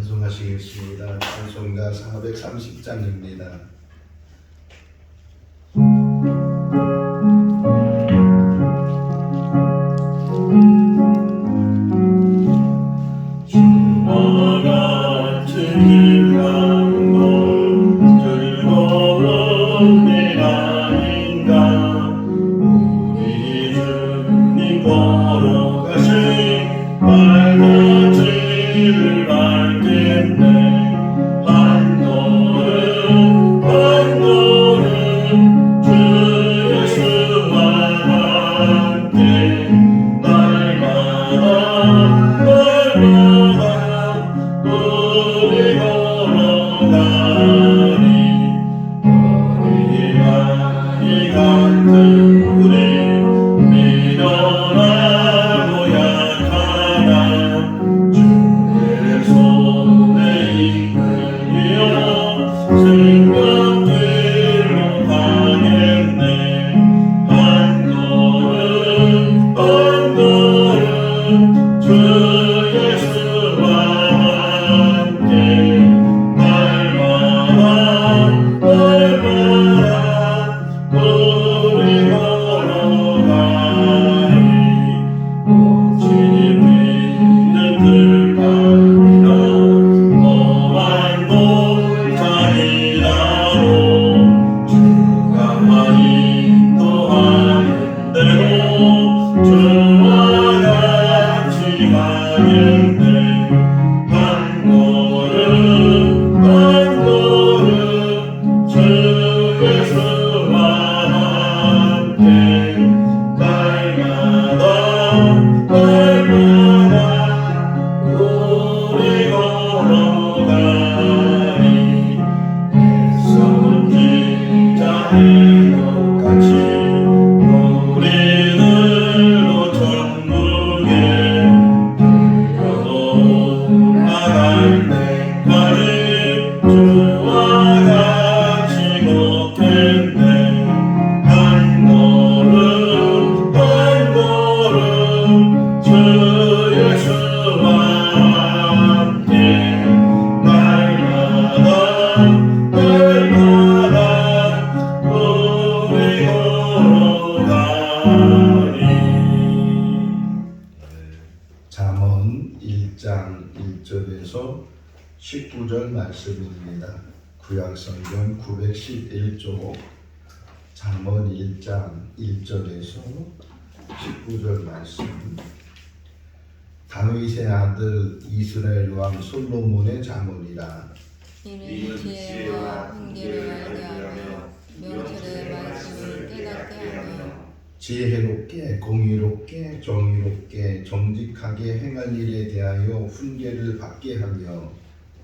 찬송하시겠습니다. 찬송가 430장입니다. 잠언 1장 1절에서 19절 말씀입니다. 구약성경 911쪽 잠언 1장 1절에서 19절 말씀. 다윗의 아들 이스라엘 왕 솔로몬의 잠언이라. 이는 지혜와 훈계를 알게 하며 명철의 말씀을 깨닫게 하며 지혜롭게 공의롭게 정의롭게 정직하게 행할 일에 대하여 훈계를 받게 하며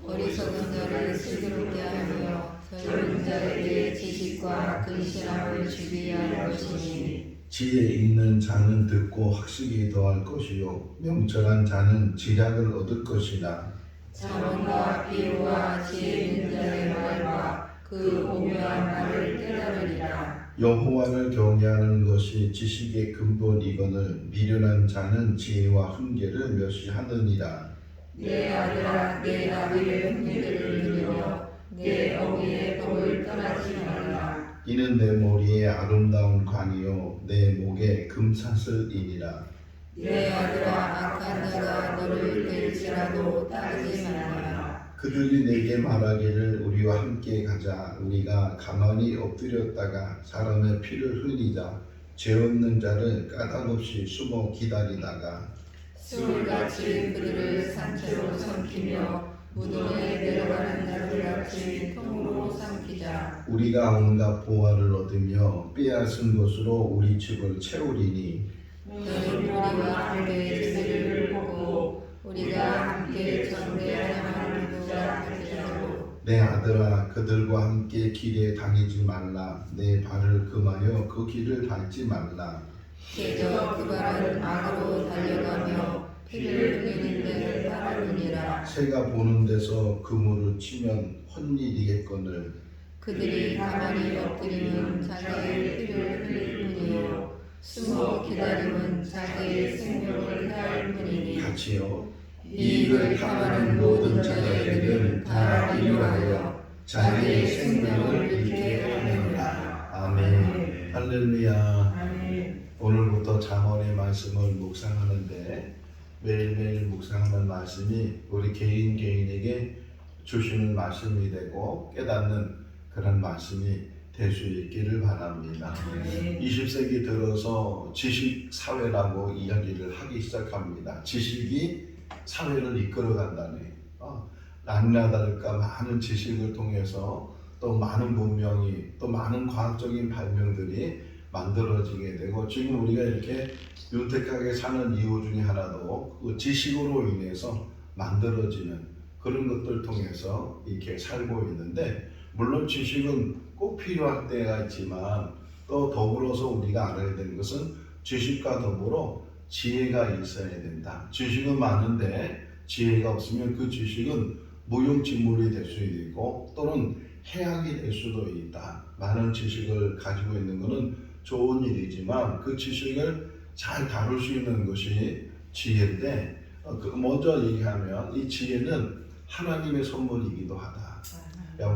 어리석은 자를 슬기롭게 하며 젊은 자에게 지식과 근실함을 주게 할 것이니 지혜 있는 자는 듣고 학식이 더할 것이요 명철한 자는 지략을 얻을 것이라. 잠언과 비유와 지혜 있는 자의 말과 그 오묘한 말을 깨달으리라. 여호와를 경외하는 것이 지식의 근본이거늘 미련한 자는 지혜와 훈계를 멸시하느니라. 내 아들아 내 나비의 훈계를 들으며 내 어미의 법을 떠나지 말라. 이는 내 머리에 아름다운 관이요 내 목에 금사슬이니라. 내 아들아 악한 자가 너를 뗄지라도 따르지 말라. 그들이 내게 말하기를 우리와 함께 가자. 우리가 가만히 엎드렸다가 사람의 피를 흘리자. 죄 없는 자를 까닭없이 숨어 기다리다가 수울같이 그들을 산채로 삼키며 무덤에 내려가는 자들같이 통으로 삼키자. 우리가 온갖 보화를 얻으며 빼앗은 것으로 우리 집을 채우리니 너는 우리와 함께 제비를 보고 우리가 함께 전대하나만 누가 할지라도 내 아들아 그들과 함께 길에 다니지 말라. 내 발을 금하여 그 길을 밟지 말라. 그저 그 발은 악으로 달려가며 피를 흘리는 데 따르느니라. 새가 보는 데서 그물을 치면 헛일이겠거늘 그들이 가만히 엎드리면 자기의 피를 흘릴 뿐이요 숨어 기다림은 자기의 생명을 해할 뿐이니 같이요. 이익을 탐하는 모든 자의 자기의 생명을 잃게 하느니라. 아멘. 할렐루야. 아멘. 오늘부터 잠언의 말씀을 묵상하는데 매일매일 묵상하는 말씀이 우리 개인에게 주시는 말씀이 되고 깨닫는 그런 말씀이 될 수 있기를 바랍니다. 20세기 들어서 지식사회라고 이야기를 하기 시작합니다. 지식이 사회를 이끌어간다네. 아니나다를까 많은 지식을 통해서 또 많은 문명이 또 많은 과학적인 발명들이 만들어지게 되고 지금 우리가 이렇게 윤택하게 사는 이유 중에 하나도 그 지식으로 인해서 만들어지는 그런 것들 통해서 이렇게 살고 있는데 물론 지식은 꼭 필요할 때가 있지만 또 더불어서 우리가 알아야 되는 것은 지식과 더불어 지혜가 있어야 된다. 지식은 많은데 지혜가 없으면 그 지식은 무용지물이 될 수 있고 또는 해악이 될 수도 있다. 많은 지식을 가지고 있는 것은 좋은 일이지만 그 지식을 잘 다룰 수 있는 것이 지혜인데 먼저 얘기하면 이 지혜는 하나님의 선물이기도 하다.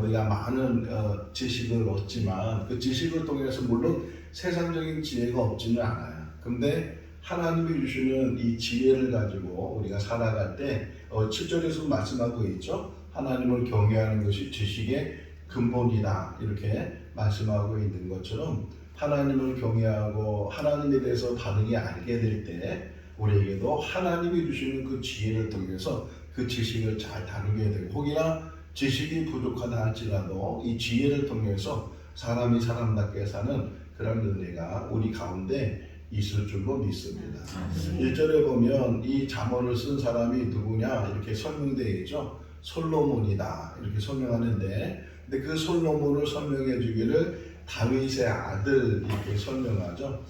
우리가 많은 지식을 얻지만 그 지식을 통해서 물론 세상적인 지혜가 없지는 않아요. 근데 하나님이 주시는 이 지혜를 가지고 우리가 살아갈 때 7절에서 말씀하고 있죠. 하나님을 경외하는 것이 지식의 근본이다 이렇게 말씀하고 있는 것처럼 하나님을 경외하고 하나님에 대해서 바르게 알게 될 때 우리에게도 하나님이 주시는 그 지혜를 통해서 그 지식을 잘 다루게 되고 혹이나 지식이 부족하다 할지라도 이 지혜를 통해서 사람이 사람답게 사는 그런 은혜가 우리 가운데 있을 줄로 믿습니다. 1절에 보면 이 잠언을 쓴 사람이 누구냐 이렇게 설명되어 있죠. 솔로몬이다 이렇게 설명하는데 근데 그 솔로몬을 설명해 주기를 다윗의 아들 이렇게 설명하죠.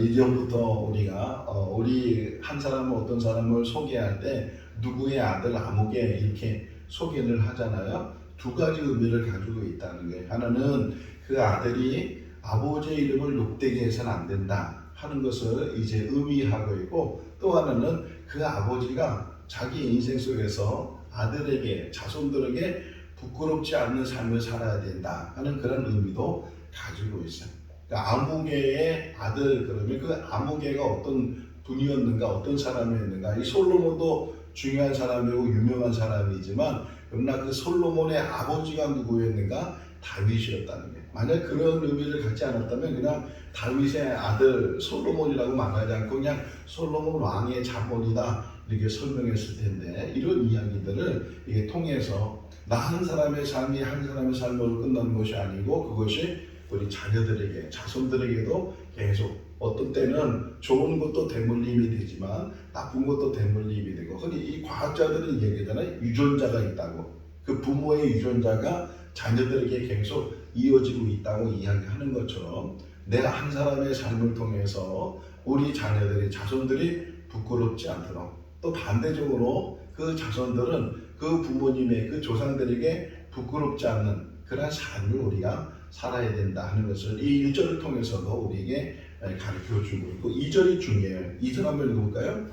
이전부터 우리가 우리 한 사람은 어떤 사람을 소개할 때 누구의 아들 아무개 이렇게 소개를 하잖아요. 두 가지 의미를 가지고 있다는 거예요. 하나는 그 아들이 아버지의 이름을 욕되게 해서는 안 된다 하는 것을 이제 의미하고 있고 또 하나는 그 아버지가 자기 인생 속에서 아들에게 자손들에게 부끄럽지 않는 삶을 살아야 된다 하는 그런 의미도 가지고 있어요. 그러니까 아무개의 아들 그러면 그 아무개가 어떤 분이었는가 어떤 사람이었는가 이 솔로몬도 중요한 사람이고 유명한 사람이지만 그러나 그 솔로몬의 아버지가 누구였는가 다윗이었다는 거예요. 만약 그런 의미를 갖지 않았다면 그냥 다윗의 아들 솔로몬이라고 말하지 않고 그냥 솔로몬 왕의 자손이다 이렇게 설명했을 텐데 이런 이야기들을 이게 통해서 나 한 사람의 삶이 한 사람의 삶으로 끝나는 것이 아니고 그것이 우리 자녀들에게 자손들에게도 계속 어떤 때는 좋은 것도 대물림이 되지만 나쁜 것도 대물림이 되고 흔히 이 과학자들은 얘기하잖아요. 유전자가 있다고 그 부모의 유전자가 자녀들에게 계속 이어지고 있다고 이야기하는 것처럼 내가 한 사람의 삶을 통해서 우리 자녀들이 자손들이 부끄럽지 않도록 또 반대적으로 그 자손들은 그 부모님의 그 조상들에게 부끄럽지 않는 그런 삶을 우리가 살아야 된다 하는 것을 이 1절을 통해서도 우리에게 가르쳐 주고 있고 2절이 중요해요. 2절 한번 읽어볼까요?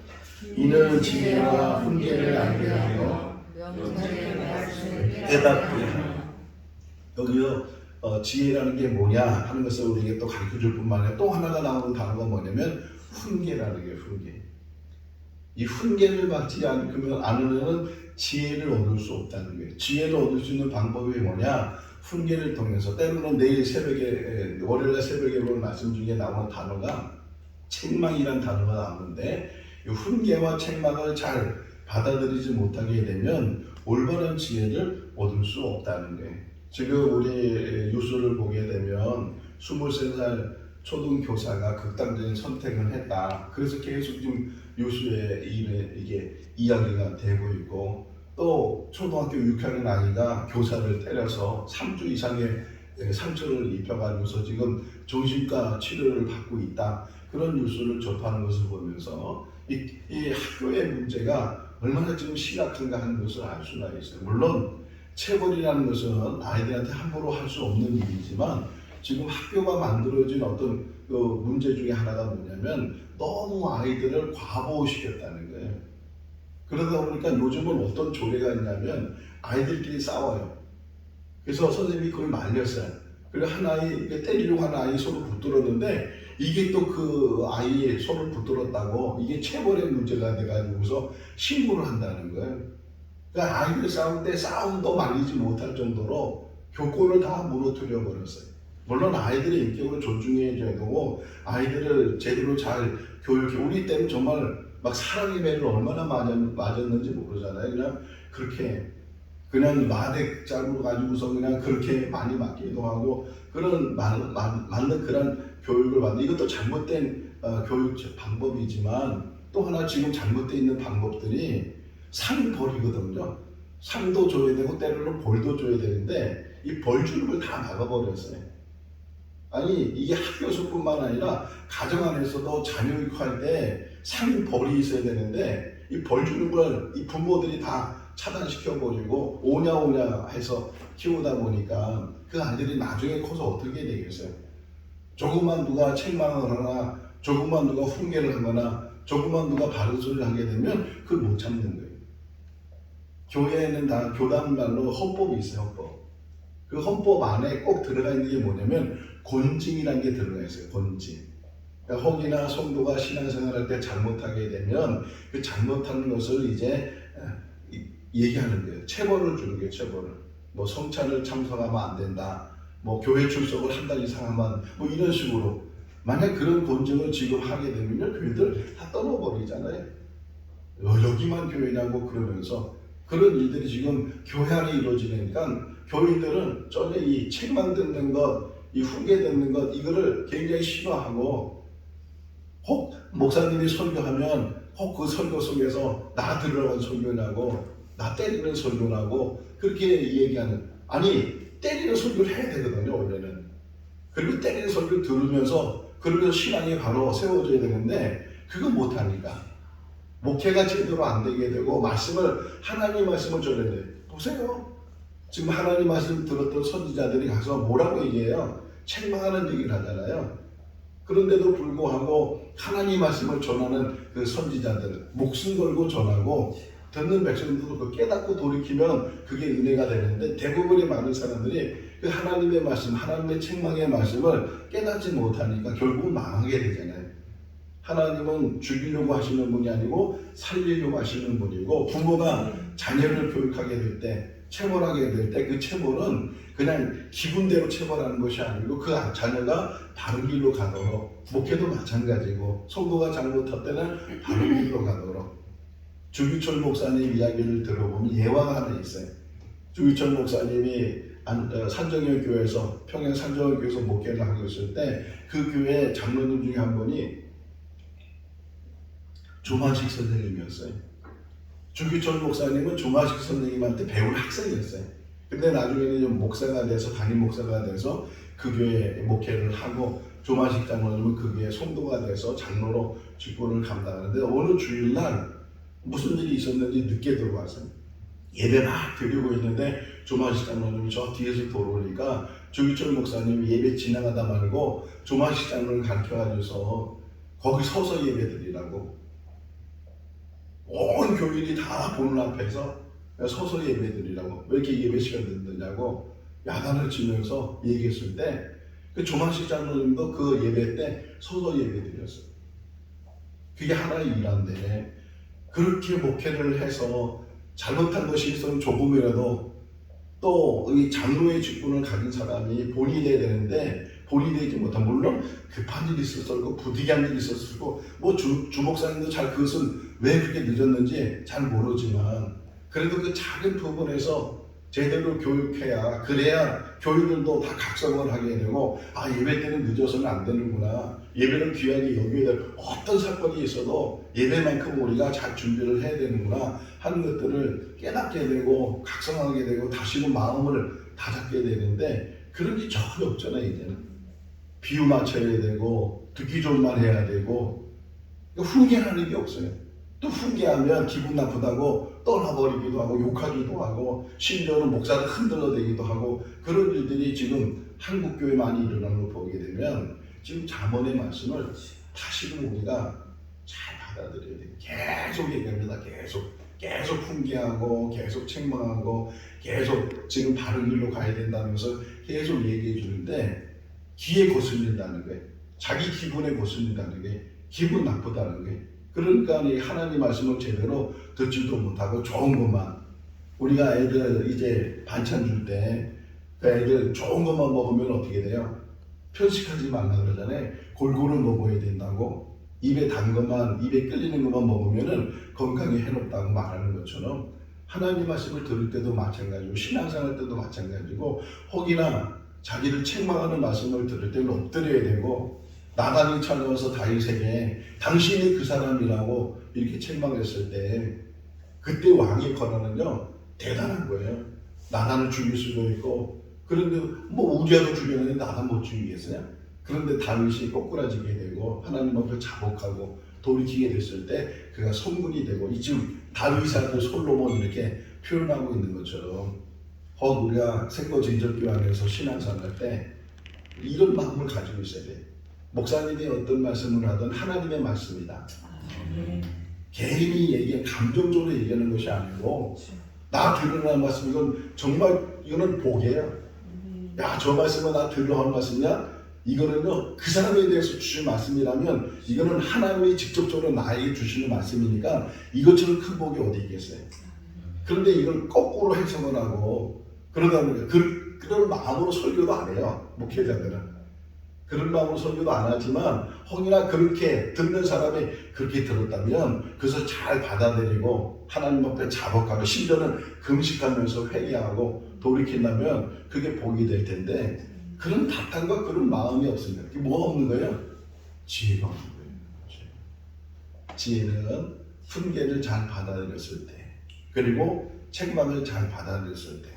이는 지혜와 훈계를 알게 하고 명철의 말씀을 깨닫게 하라. 여기요 지혜라는 게 뭐냐 하는 것을 우리에게 또 가르쳐 줄 뿐만 아니라 또 하나가 나오는 단어가 뭐냐면 훈계라는 게 훈계. 이 훈계를 받지 않으면 지혜를 얻을 수 없다는 거예요. 지혜를 얻을 수 있는 방법이 뭐냐? 훈계를 통해서 때로는 내일 새벽에 월요일 새벽에 볼 말씀 중에 나오는 단어가 책망이란 단어가 나오는데 이 훈계와 책망을 잘 받아들이지 못하게 되면 올바른 지혜를 얻을 수 없다는 거예요. 지금 우리 뉴스를 보게 되면 23살 초등교사가 극단적인 선택을 했다. 그래서 계속 지금 뉴스에 이게 이야기가 되고 있고 또 초등학교 6학년 아이가 교사를 때려서 3주 이상의 상처를 입혀가지고서 지금 정신과 치료를 받고 있다. 그런 뉴스를 접하는 것을 보면서 이 학교의 문제가 얼마나 지금 심각한가 하는 것을 알 수가 있어요. 물론 체벌이라는 것은 아이들한테 함부로 할 수 없는 일이지만 지금 학교가 만들어진 어떤 그 문제 중에 하나가 뭐냐면 너무 아이들을 과보시켰다는 거예요. 그러다 보니까 요즘은 어떤 조례가 있냐면 아이들끼리 싸워요. 그래서 선생님이 그걸 말렸어요. 그리고 한 아이 때리려고 한 아이 손을 붙들었는데 이게 또 그 아이의 손을 붙들었다고 이게 체벌의 문제가 돼가지고서 신고를 한다는 거예요. 그러니까 아이들 싸울 때 싸움도 말리지 못할 정도로 교권을 다 무너뜨려 버렸어요. 물론 아이들의 인격을 존중해줘야 되고 아이들을 제대로 잘 교육해. 우리 때는 정말 막 사랑의 매를 얼마나 맞았는지 모르잖아요. 그냥 그렇게 그냥 마대짝으로 가지고서 그냥 그렇게 많이 맞기도 하고 그런 맞는 그런 교육을 받는 이것도 잘못된 교육 방법이지만 또 하나 지금 잘못되어 있는 방법들이 상벌이거든요. 상도 줘야 되고 때로는 벌도 줘야 되는데 이 벌 주는 걸 다 막아버렸어요. 아니 이게 학교에서뿐만 아니라 가정 안에서도 자녀 교육할 때 상벌이 있어야 되는데 이 벌 주는 걸 이 부모들이 다 차단시켜버리고 오냐 해서 키우다 보니까 그 아이들이 나중에 커서 어떻게 되겠어요? 조금만 누가 책망을 하거나 조금만 누가 훈계를 하거나 조금만 누가 바른 소리를 하게 되면 그걸 못 참는 거예요. 교회에는 다 교단말로 헌법이 있어요. 헌법. 그 헌법 안에 꼭 들어가 있는 게 뭐냐면 권징이라는 게 들어가 있어요. 권징. 그러니까 혹이나 성도가 신앙생활할 때 잘못하게 되면 그 잘못하는 것을 이제 얘기하는 거예요. 체벌을 주는 거예요. 체벌을. 뭐 성찬을 참석하면 안 된다. 뭐 교회 출석을 한 달 이상 하면 뭐 이런 식으로. 만약 그런 권징을 지금 하게 되면요 교회들 다 떠나버리잖아요. 여기만 교회냐고 그러면서 그런 일들이 지금 교회 안에 이루어지니까 교인들은 전에 이 책망 듣는 것, 이 훈계 듣는 것 이거를 굉장히 싫어하고 혹 목사님이 설교하면 혹 그 설교 속에서 나 들으라고 설교냐고 나 때리는 설교라고 그렇게 얘기하는. 아니 때리는 설교를 해야 되거든요 원래는. 그리고 때리는 설교를 들으면서 그러면서 신앙이 바로 세워져야 되는데 그거 못하니까 목회가 제대로 안 되게 되고 말씀을 하나님 말씀을 전해야 돼요. 보세요. 지금 하나님 말씀 들었던 선지자들이 가서 뭐라고 얘기해요? 책망하는 얘기를 하잖아요. 그런데도 불구하고 하나님 말씀을 전하는 그 선지자들 목숨 걸고 전하고 듣는 백성들도 그 깨닫고 돌이키면 그게 은혜가 되는데 대부분의 많은 사람들이 그 하나님의 말씀, 하나님의 책망의 말씀을 깨닫지 못하니까 결국은 망하게 되잖아요. 하나님은 죽이려고 하시는 분이 아니고 살리려고 하시는 분이고 부모가 자녀를 교육하게 될 때, 체벌하게 될 때 그 체벌은 그냥 기분대로 체벌하는 것이 아니고 그 자녀가 바른 길로 가도록 목회도 마찬가지고 성도가 잘못할 때는 바른 길로 가도록 주기철 목사님 이야기를 들어보면 예화가 하나 있어요. 주기철 목사님이 산정현 교회에서 평양 산정현 교회에서 목회를 하고 있을 때 그 교회 장로님 중에 한 분이 조만식 선생님이었어요. 주기철 목사님은 조만식 선생님한테 배운 학생이었어요. 근데 나중에는 좀 목사가 돼서 담임 목사가 돼서 그 교회에 목회를 하고 조만식 장로님은 그 교회 성도가 돼서 장로로 직분을 감당하는데 어느 주일날 무슨 일이 있었는지 늦게 들어와서 예배 막 드리고 있는데 조만식 장로님이 저 뒤에서 돌아오니까 주기철 목사님이 예배 지나가다 말고 조만식 장로를 가르쳐가지고서 거기 서서 예배 드리라고 온 교인이 다 보는 앞에서 서서 예배 드리라고 왜 이렇게 예배 시간 듣느냐고 야단을 치면서 얘기했을 때 그 조만식 장로님도 그 예배 때 서서 예배 드렸어요. 그게 하나의 일환데 그렇게 목회를 해서 잘못한 것이 있으면 조금이라도 또 이 장로의 직분을 가진 사람이 본이 돼야 되는데 본이 되지 못한 물론 급한 일이 있었을 거고 부득이한 일이 있었을 거고 뭐 주목사님도 잘 그것은 왜 그렇게 늦었는지 잘 모르지만 그래도 그 작은 부분에서 제대로 교육해야 그래야 교인들도 다 각성을 하게 되고 아 예배 때는 늦어서는 안 되는구나 예배를 귀하게 여겨야 될 어떤 사건이 있어도 예배만큼 우리가 잘 준비를 해야 되는구나 하는 것들을 깨닫게 되고 각성하게 되고 다시금 마음을 다잡게 되는데 그런 게 전혀 없잖아요. 이제는 비유 맞춰야 되고 듣기 좋은 말 해야 되고 훈계하는 게 없어요. 또 훈계하면 기분 나쁘다고 떠나버리기도 하고 욕하기도 하고 심지어는 목사를 흔들어대기도 하고 그런 일들이 지금 한국교회 많이 일어나는 걸 보게 되면 지금 잠언의 말씀을 다시금 우리가 잘 받아들여야 돼요. 계속 얘기합니다. 계속 훈계하고 계속 책망하고 계속 지금 바른 길로 가야 된다면서 계속 얘기해 주는데 귀에 거슬린다는 게, 자기 기분에 거슬린다는 게, 기분 나쁘다는 게, 그러니까 이 하나님 말씀을 제대로 듣지도 못하고 좋은 것만, 우리가 애들 이제 반찬 줄 때 그 애들 좋은 것만 먹으면 어떻게 돼요? 편식하지 말라 그러잖아요. 골고루 먹어야 된다고. 입에 단 것만, 입에 끌리는 것만 먹으면은 건강에 해롭다고 말하는 것처럼 하나님 말씀을 들을 때도 마찬가지고 신앙생활 때도 마찬가지고 혹이나 자기를 책망하는 말씀을 들을 때는 엎드려야 되고, 나단이 찾아와서 다윗에게 당신이 그 사람이라고 이렇게 책망했을 때 그때 왕의 권한은요 대단한 거예요. 나단을 죽일 수도 있고, 그런데 뭐 우리야도 죽였는데 나단 못 죽이겠어요? 그런데 다윗이 꼬꾸라지게 되고 하나님 앞에 자복하고 돌이키게 됐을 때 그가 성군이 되고, 이 지금 다윗의 아들 솔로몬 이렇게 표현하고 있는 것처럼 혹 우리가 생거진절교 안에서 신앙생활 때 이런 마음을 가지고 있어야 돼. 목사님이 어떤 말씀을 하든 하나님의 말씀이다. 개인이 얘기한 감정적으로 얘기하는 것이 아니고 나 들으라는 말씀, 이건 정말 이거는 복이에요. 야, 저 말씀은 나 들으러 하는 말씀이야? 이거는요 그 사람에 대해서 주신 말씀이라면 이거는 하나님이 직접적으로 나에게 주시는 말씀이니까 이것처럼 큰 복이 어디 있겠어요. 그런데 이걸 거꾸로 해석을 하고 그러다 보니까 그런 마음으로 설교도 안 해요. 목회자들은 그런 마음으로 설교도 안 하지만 혹이나 그렇게 듣는 사람이 그렇게 들었다면 그것을 잘 받아들이고 하나님 앞에 자복하고 심지어는 금식하면서 회개하고 돌이킨다면 그게 복이 될 텐데, 그런 답답과 그런 마음이 없습니다. 그게 뭐가 없는 거예요? 지혜가 없는 거예요. 지혜는 훈계를 잘 받아들였을 때, 그리고 책망을 잘 받아들였을 때.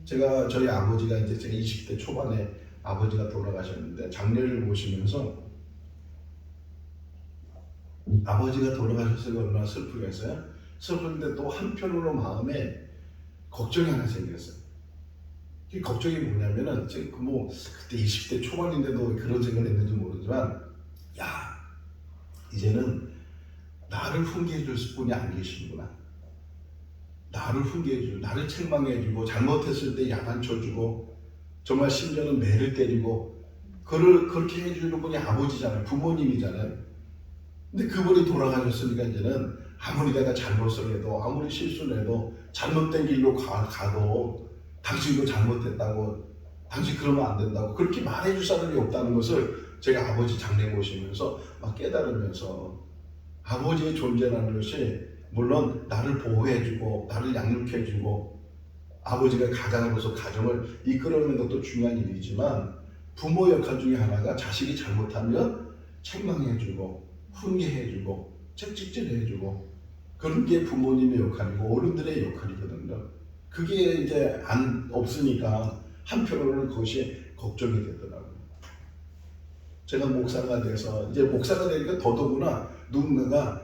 제가 저희 아버지가 이제 제가 20대 초반에 아버지가 돌아가셨는데 장례를 모시면서 아버지가 돌아가셨을 때 얼마나 슬프겠어요? 슬픈데 또 한편으로 마음에 걱정이 하나 생겼어요. 이 걱정이 뭐냐면은 제가 뭐 그때 20대 초반인데도 그런 생각을 했는지 모르지만, 야, 이제는 나를 훈계해 줄 분이 안 계시구나. 나를 훈계해 주고 나를 책망해 주고 잘못했을 때 야단쳐 주고 정말 심지어는 매를 때리고 그렇게 해주는 분이 아버지잖아요. 부모님이잖아요. 근데 그분이 돌아가셨으니까 이제는 아무리 내가 잘못을 해도 아무리 실수를 해도 잘못된 길로 가도 당신도 잘못했다고, 당신 그러면 안 된다고 그렇게 말해줄 사람이 없다는 것을 제가 아버지 장례 모시면서 막 깨달으면서, 아버지의 존재라는 것이 물론 나를 보호해주고 나를 양육해주고 아버지가 가장으로서 가정을 이끌어내는 것도 중요한 일이지만, 부모 역할 중에 하나가 자식이 잘못하면 책망해주고 훈계해주고 채찍질해주고, 그런 게 부모님의 역할이고 어른들의 역할이거든요. 그게 이제 없으니까 한편으로는 그것이 걱정이 되더라고요. 제가 목사가 돼서 이제 목사가 되니까 더더구나 누군가가,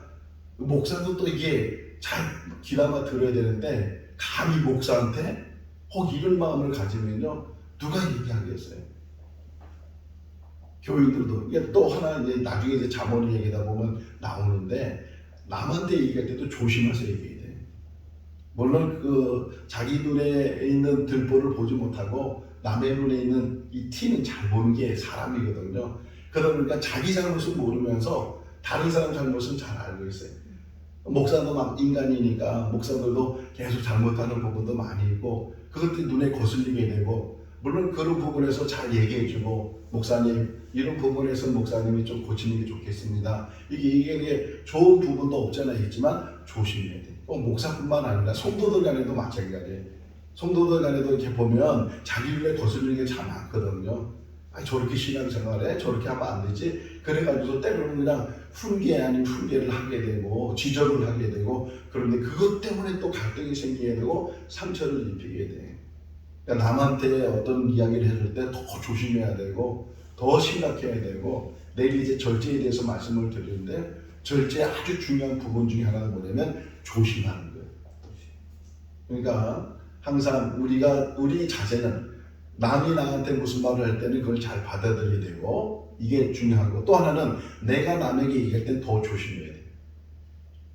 목사도 또 이게 잘 귀담아 들어야 되는데 감히 목사한테 혹 이런 마음을 가지면요 누가 얘기하겠어요? 교인들도. 이게 또 하나 이제 나중에 이제 잠언 얘기다 보면 나오는데, 남한테 얘기할 때도 조심해서 얘기해야 돼. 물론 그 자기 눈에 있는 들보를 보지 못하고 남의 눈에 있는 이 티는 잘 보는 게 사람이거든요. 그러다 보니까 자기 잘못을 모르면서 다른 사람 잘못은 잘 알고 있어요. 목사도 막 인간이니까 목사들도 계속 잘못하는 부분도 많이 있고 그것들이 눈에 거슬리게 되고, 물론 그런 부분에서 잘 얘기해주고 목사님 이런 부분에서 목사님이 좀 고치는 게 좋겠습니다. 이게 좋은 부분도 없잖아 있지만 조심해야 돼. 목사뿐만 아니라 성도들 간에도 마찬가지예요. 성도들 간에도 이렇게 보면 자기 눈에 거슬리는 게 참 많거든요. 저렇게 신앙생활해? 저렇게 하면 안 되지? 그래가지고 때로는 그냥 훈계 아닌 훈계를 하게 되고 지적을 하게 되고, 그런데 그것 때문에 또 갈등이 생기게 되고 상처를 입히게 돼. 그러니까 남한테 어떤 이야기를 해줄 때 더 조심해야 되고 더 심각해야 되고, 내일 이제 절제에 대해서 말씀을 드리는데 절제의 아주 중요한 부분 중에 하나가 뭐냐면 조심하는 거예요. 그러니까 항상 우리 자세는 남이 나한테 무슨 말을 할 때는 그걸 잘 받아들여야 되고, 이게 중요하고, 또 하나는 내가 남에게 얘기할 땐 더 조심해야 돼.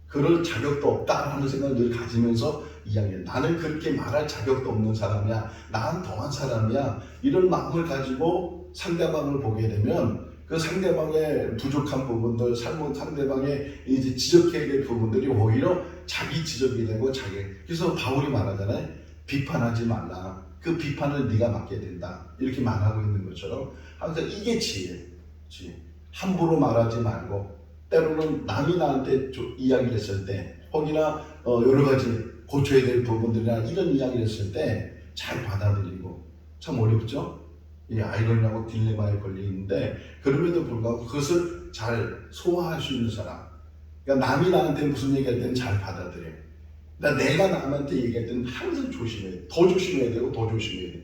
그럴 자격도 없다 하는 생각을 늘 가지면서 이야기해. 나는 그렇게 말할 자격도 없는 사람이야. 난 더한 사람이야. 이런 마음을 가지고 상대방을 보게 되면 그 상대방의 부족한 부분들, 상대방의 이제 지적해야 될 부분들이 오히려 자기 지적이 되고 그래서 바울이 말하잖아요. 비판하지 말라. 그 비판을 네가 맡게 된다. 이렇게 말하고 있는 것처럼 항상 이게 지혜. 함부로 말하지 말고 때로는 남이 나한테 이야기를 했을 때 혹이나 여러 가지 고쳐야 될 부분들이나 이런 이야기를 했을 때 잘 받아들이고 참 어렵죠? 이 아이러니하고 딜레마에 걸리는데 그럼에도 불구하고 그것을 잘 소화할 수 있는 사람. 그러니까 남이 나한테 무슨 얘기할 때는 잘 받아들여요. 그러니까 내가 남한테 얘기할 때는 항상 조심해야 돼. 더 조심해야 되고 더 조심해야 돼.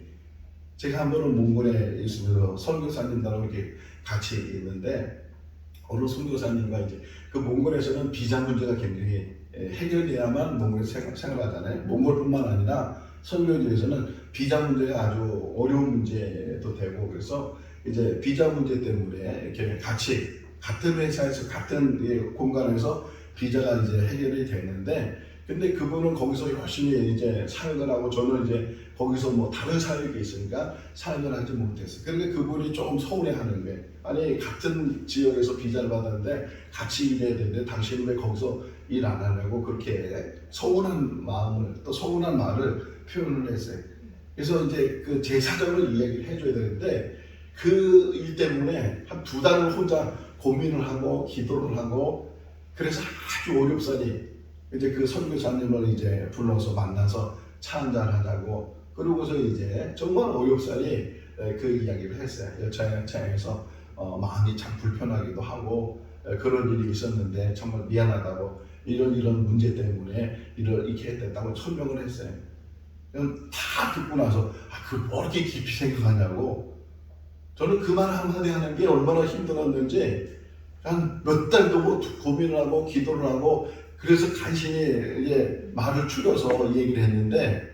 제가 한 번은 몽골에 있으면서 선교사님들하고 이렇게 같이 있는데 어느 선교사님과 이제 그 몽골에서는 비자 문제가 굉장히 해결돼야만 몽골에서 생활하잖아요. 몽골뿐만 아니라 선교지에서는 비자 문제가 아주 어려운 문제도 되고 그래서 이제 비자 문제 때문에 이렇게 같이 같은 회사에서 같은 공간에서 비자가 이제 해결이 됐는데 근데 그분은 거기서 열심히 이제 사역을 하고 저는 이제 거기서 뭐 다른 사역이 있으니까 사역을 하지 못했어요. 그러니까 그분이 조금 서운해하는 거예요. 아니 같은 지역에서 비자를 받았는데 같이 일해야 되는데 당신은 왜 거기서 일 안 하냐고 그렇게 서운한 마음을 또 서운한 말을 표현을 했어요. 그래서 이제 그 제 사정을 이야기를 해줘야 되는데 그 일 때문에 한 2달을 혼자 고민을 하고 기도를 하고 그래서 아주 어렵사니 이제 그 선교사님을 이제 불러서 만나서 차 한잔 하자고 그러고서 이제 정말 어렵사니 그 이야기를 했어요. 여차여차해서 마음이 참 불편하기도 하고 그런 일이 있었는데 정말 미안하다고 이런 문제 때문에 이렇게 됐다고 설명을 했어요. 다 듣고 나서 그걸 뭐 이렇게 깊이 생각하냐고 저는 그 말 한마디 하는 게 얼마나 힘들었는지 한 몇 달도 고민을 하고 기도를 하고 그래서 간신히 이제 말을 줄여서 얘기를 했는데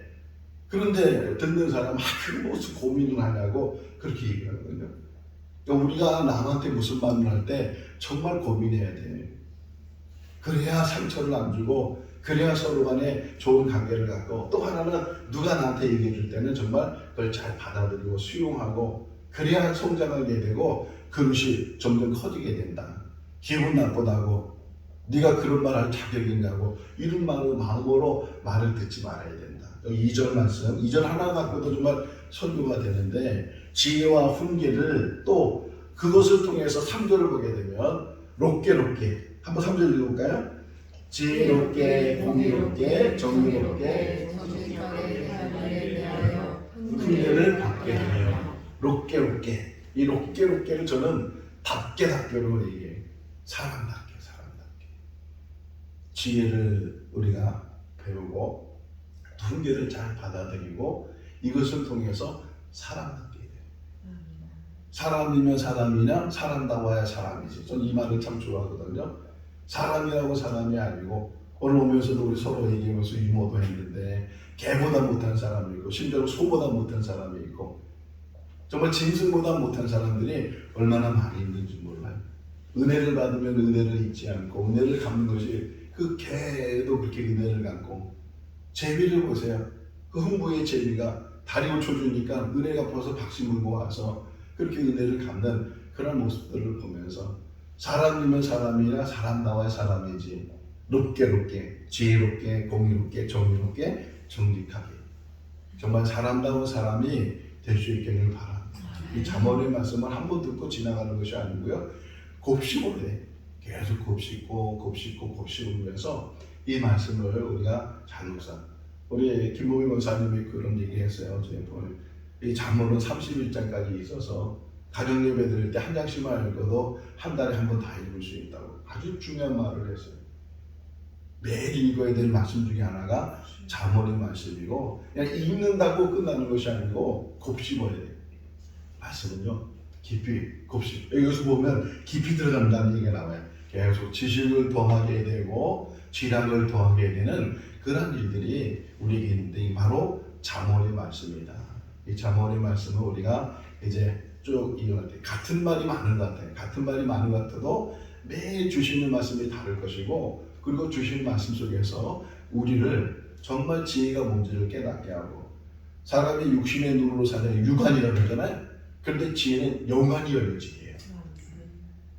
그런데 듣는 사람 그게 무슨 고민을 하냐고 그렇게 얘기하거든요. 그러니까 우리가 남한테 무슨 말을 할 때 정말 고민해야 돼. 그래야 상처를 안 주고 그래야 서로 간에 좋은 관계를 갖고 또 하나는 누가 나한테 얘기해 줄 때는 정말 그걸 잘 받아들이고 수용하고 그래야 성장하게 되고 그릇이 점점 커지게 된다. 기분 나쁘다고 네가 그런 말 할 자격이 있냐고 이런 마음으로 말을 듣지 말아야 된다. 여기 2절 말씀 2절 하나 갖고도 정말 설교가 되는데 지혜와 훈계를 또 그것을 통해서 3절을 보게 되면 롭게 한번 3절 읽어볼까요? 지혜롭게 공의롭게 정의롭게 정직하게 하나님에 대하여 훈계를 받게 되며 롭게 이 롭게를 저는 답게로 얘기해요. 사람답게 지혜를 우리가 배우고 훈계를 잘 받아들이고 이것을 통해서 사람답게 돼요. 사람이면 사람이냐 사람다워야 사람이지. 저는 이 말을 참 좋아하거든요. 사람이라고 사람이 아니고 오늘 오면서도 우리 서로 얘기하면서 유머도 했는데 개보다 못한 사람이 있고 심지어 소보다 못한 사람이 있고 정말 짐승보다 못한 사람들이 얼마나 많이 있는지 몰라요. 은혜를 받으면 은혜를 잊지 않고 은혜를 갚는 것이 그 개도 그렇게 은혜를 갖고 제비를 보세요. 그 흥부의 제비가 다리고 쳐주니까 은혜가 벌써 박수 물고 와서 그렇게 은혜를 갚는 그런 모습들을 보면서 사람이면 사람이나 사람다워야 사람이지 롭게 지혜롭게 공의롭게 정의롭게 정직하게 정말 사람다운 사람이 될 수 있기를 바랍니다. 이 잠언의 말씀을 한 번 듣고 지나가는 것이 아니고요. 곱씹어야 돼. 계속 곱씹으면서 이 말씀을 우리가 잘 묵상. 우리 김봉희 권사님이 그런 얘기했어요. 이 잠언은 31장까지 있어서 가정 예배 드릴 때 한 장씩만 읽어도 한 달에 한 번 다 읽을 수 있다고 아주 중요한 말을 했어요. 매일 읽어야 될 말씀 중에 하나가 잠언의 말씀이고 그냥 읽는다고 끝나는 것이 아니고 곱씹어야 돼요. 말씀은요 깊이 곱씹. 여기서 보면 깊이 들어간다는 얘기가 나와요. 계속 지식을 더하게 되고 지략을 더하게 되는 그런 일들이 우리에게 있는데 이 바로 잠언의 말씀이다. 이 잠언의 말씀을 우리가 이제 쭉 이어갈 때 같은 말이 많은 것 같아요. 같은 말이 많은 것 같아도 매일 주시는 말씀이 다를 것이고 그리고 주시는 말씀 속에서 우리를 정말 지혜가 뭔지를 깨닫게 하고, 사람이 육신의 눈으로 사는 육안이라고 그러잖아요. 그런데 지혜는 영안이 열린 지혜예요.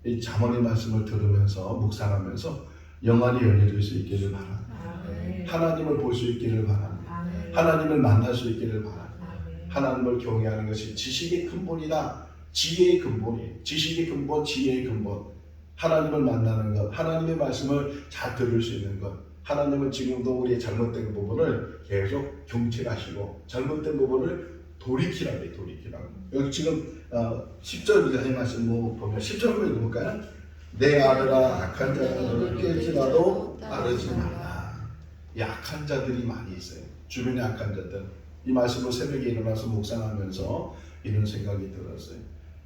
이 잠언의 말씀을 들으면서 묵상하면서 영안이 열려질 수 있기를 바랍니다. 하나님을 볼 수 있기를 바랍니다. 하나님을 만날 수 있기를 바랍니다. 하나님을 경외하는 것이 지식의 근본이다. 지혜의 근본이에요. 지식의 근본, 지혜의 근본. 하나님을 만나는 것, 하나님의 말씀을 잘 들을 수 있는 것. 하나님은 지금도 우리의 잘못된 부분을 계속 경책하시고 잘못된 부분을 돌이키라고 해요. 돌이키라고. 여기 지금 10절 이하의 말씀 보면 10절 한번 읽어볼까요? 내 아들아 악한 자가 너를 깰지라도 따르지 말라. 이 악한 자들이 많이 있어요. 주변에 악한 자들. 이 말씀을 새벽에 일어나서 묵상하면서 이런 생각이 들었어요.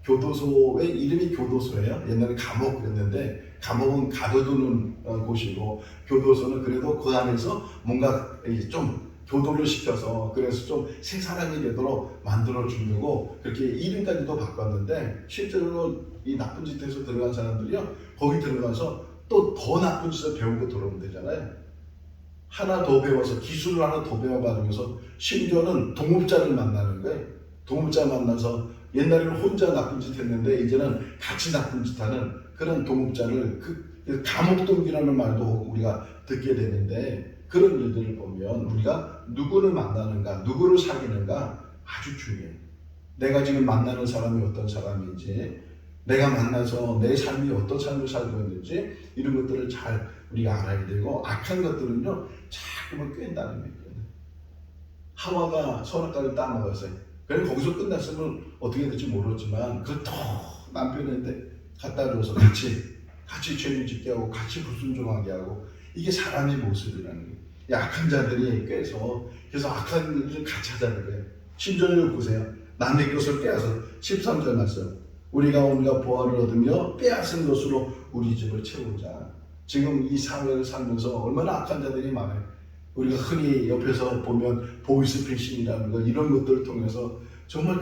교도소, 왜 이름이 교도소예요? 옛날에 감옥 그랬는데 감옥은 가둬두는 곳이고 교도소는 그래도 그 안에서 뭔가 좀 교도를 시켜서 그래서 좀 새 사람이 되도록 만들어 주려고 그렇게 이름까지도 바꿨는데 실제로 이 나쁜 짓에서 들어간 사람들이요 거기 들어가서 또 더 나쁜 짓을 배우고 들어오면 되잖아요. 하나 더 배워서 기술을 하나 더 배워받으면서 심지어는 동업자를 만나는 거예요. 동업자 만나서 옛날에는 혼자 나쁜 짓 했는데 이제는 같이 나쁜 짓 하는 그런 동업자를 감옥동기라는 말도 우리가 듣게 되는데 그런 일들을 보면 우리가 누구를 만나는가 누구를 사귀는가 아주 중요해요. 내가 지금 만나는 사람이 어떤 사람인지 내가 만나서 내 삶이 어떤 삶을 살고 있는지 이런 것들을 잘 우리가 알아야 되고 악한 것들은요 자꾸만 꿰인다는 거예요. 하와가 선악과를 따먹었어요. 그래서 거기서 끝났으면 어떻게 될지 모르지만 그걸 더 남편한테 갖다 줘서 같이 죄를 짓게 하고 같이 불순종하게 하고 이게 사람의 모습이라는 거예요. 이 악한 자들이 꿰서 그래서 악한 일을 같이 하자는 거예요. 10절을 보세요. 남의 것을 빼앗아 13절 말씀 우리가 온갖 보화를 얻으며 빼앗은 것으로 우리 집을 채우자. 지금 이 사회를 살면서 얼마나 악한 자들이 많아요. 우리가 흔히 옆에서 보면 보이스피싱이라는 것 이런 것들을 통해서 정말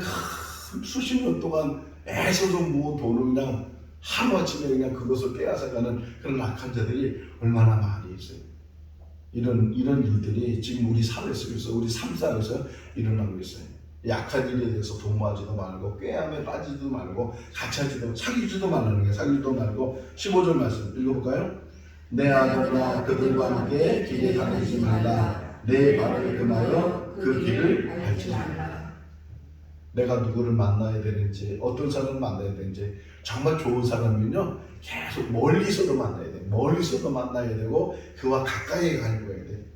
수십 년 동안 애써서 모은 돈을 그냥 하루아침에 그냥 그것을 빼앗아가는 그런 악한 자들이 얼마나 많이 있어요. 이런 일들이 지금 우리 사회 속에서 우리 삶상에서 일어나고 있어요. 약한 일에 대해서 도모하지도 말고 꾀함에 빠지지도 말고 같이 하지도 사귀지도 말라는 거예요. 사귀지도 말고 15절 말씀 읽어볼까요? 내 아들아 그들과 함께 길에 다니지 말라. 내 발을 금하여 그 길을 밟지 말라. 내가 누구를 만나야 되는지 어떤 사람을 만나야 되는지 정말 좋은 사람이면요 계속 멀리서도 만나야 돼. 멀리서도 만나야 되고 그와 가까이 가는 거야 돼.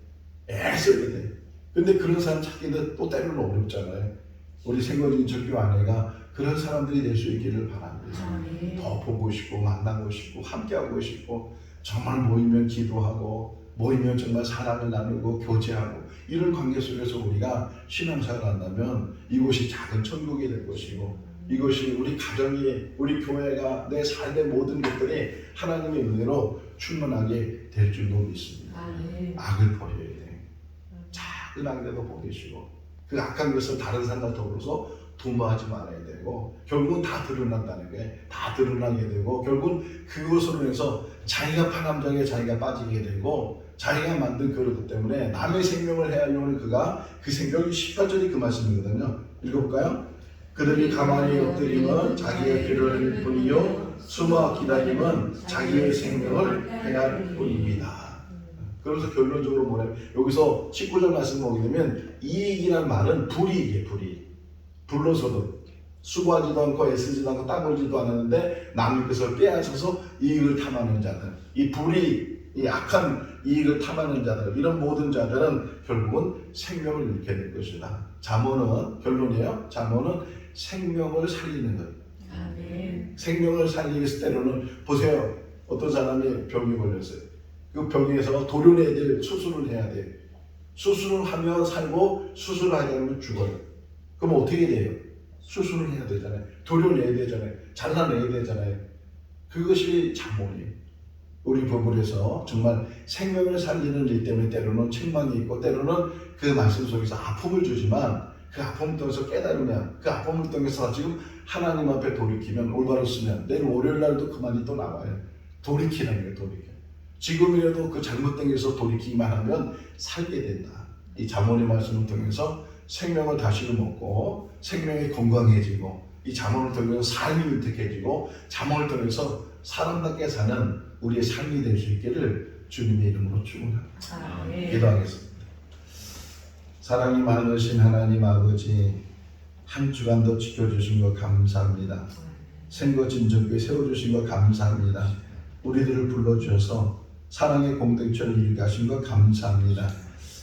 애써야 돼. 근데 그런 사람 찾기는 또 때로는 어렵잖아요. 우리 생거진 전교 아내가 그런 사람들이 될 수 있기를 바랍니다. 더 보고 싶고 만나고 싶고 함께하고 싶고 정말 모이면 기도하고 모이면 정말 사랑을 나누고 교제하고 이런 관계 속에서 우리가 신앙생활을 한다면 이곳이 작은 천국이 될 것이고 이것이 우리 가정이 우리 교회가 내 삶의 모든 것들이 하나님의 은혜로 충만하게 될 줄로 믿습니다. 악을 버려야 돼. 작은 악에도 버리시고 그 악한 것을 다른 사람과 더불어서 도모하지 말아야 되고 결국은 다 드러난다는 게 다 드러나게 되고 결국은 그것으로 인해서 자기가 파감정에 자기가 빠지게 되고 자기가 만든 그릇 때문에 남의 생명을 해하려는 그가 그 생명이 18절이 그 말씀이거든요. 읽어볼까요? 그들이 가만히 엎드리면 자기의 피를 흘릴 뿐이요 숨어 기다림은 자기의 생명을 해할 뿐입니다. 그래서 결론적으로 뭐냐면 여기서 19절 말씀 보게 되면 이익이란 말은 불이익이에요. 불로서도 수고하지도 않고 애쓰지도 않고 땀 흘리지도 않았는데 남의 것을 빼앗아서 이익을 탐하는 자들 이 악한 이익을 탐하는 자들 이런 모든 자들은 결국은 생명을 잃게 될 것이다. 잠언은 결론이에요. 잠언은 생명을 살리는 거예요. 생명을 살리기 위해서 때로는 보세요. 어떤 사람이 병이 걸렸어요. 그 병에서 도려내야 될 수술을 해야 돼요. 수술을 하면 살고 수술하지 않으면 죽어요. 그럼 어떻게 돼요? 수술을 해야 되잖아요. 도려내야 되잖아요. 잘라내야 되잖아요. 그것이 잠언이에요. 우리 부부에서 정말 생명을 살리는 일 때문에 때로는 책망이 있고 때로는 그 말씀 속에서 아픔을 주지만 그 아픔을 통해서 깨달으면 그 아픔을 통해서 지금 하나님 앞에 돌이키면 올바로 쓰면 내일 월요일 날도 그 말이 또 나와요. 돌이키라는 거예요. 돌이켜. 지금이라도 그 잘못된 것에서 돌이키기만 하면 살게 된다. 이 잠언의 말씀을 통해서 생명을 다시금 얻고 생명이 건강해지고 이 잠언을 통해서 삶이 윤택해지고 잠언을 통해서 사람답게 사는 우리의 삶이 될 수 있기를 주님의 이름으로 축원합니다. 아멘. 기도하겠습니다. 사랑이 많으신 하나님 아버지, 한 주간도 지켜주신 것 감사합니다. 생거진정교회 세워주신 것 감사합니다. 우리들을 불러주셔서 사랑의 공동체를 이루게 하신 것 감사합니다.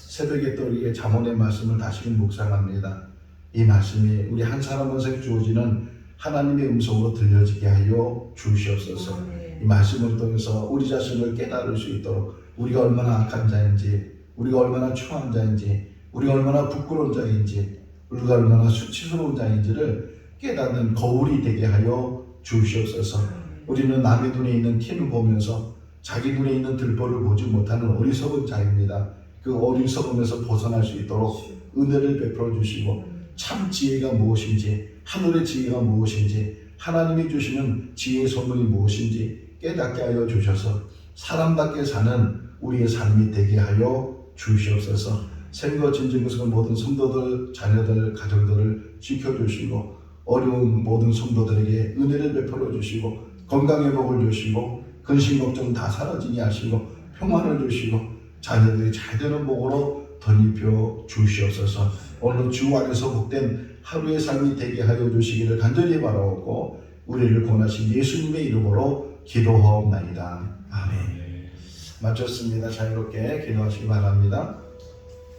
새벽에 또 우리에게 잠언의 말씀을 다시금 묵상합니다. 이 말씀이 우리 한 사람 한 생 주어지는 하나님의 음성으로 들려지게 하여 주시옵소서. 이 말씀을 통해서 우리 자신을 깨달을 수 있도록 우리가 얼마나 악한 자인지, 우리가 얼마나 추한 자인지, 우리가 얼마나 부끄러운 자인지, 우리가 얼마나 수치스러운 자인지를 깨닫는 거울이 되게 하여 주시옵소서. 우리는 남의 눈에 있는 티를 보면서 자기 눈에 있는 들보를 보지 못하는 어리석은 자입니다. 그 어리석음에서 벗어날 수 있도록 은혜를 베풀어 주시고 참 지혜가 무엇인지, 하늘의 지혜가 무엇인지, 하나님이 주시는 지혜의 선물이 무엇인지 깨닫게 하여 주셔서 사람답게 사는 우리의 삶이 되게 하여 주시옵소서. 생거 진정교회 모든 성도들, 자녀들, 가정들을 지켜주시고 어려운 모든 성도들에게 은혜를 베풀어 주시고 건강의 복을 주시고 근심 걱정 다 사라지게 하시고 평안을 주시고 자녀들이 잘 되는 복으로 덧입혀 주시옵소서. 오늘 주 안에서 복된 하루의 삶이 되게 하여 주시기를 간절히 바라옵고 우리를 권하신 예수님의 이름으로 기도하옵나이다. 아멘. 마쳤습니다. 자유롭게 기도하시기 바랍니다.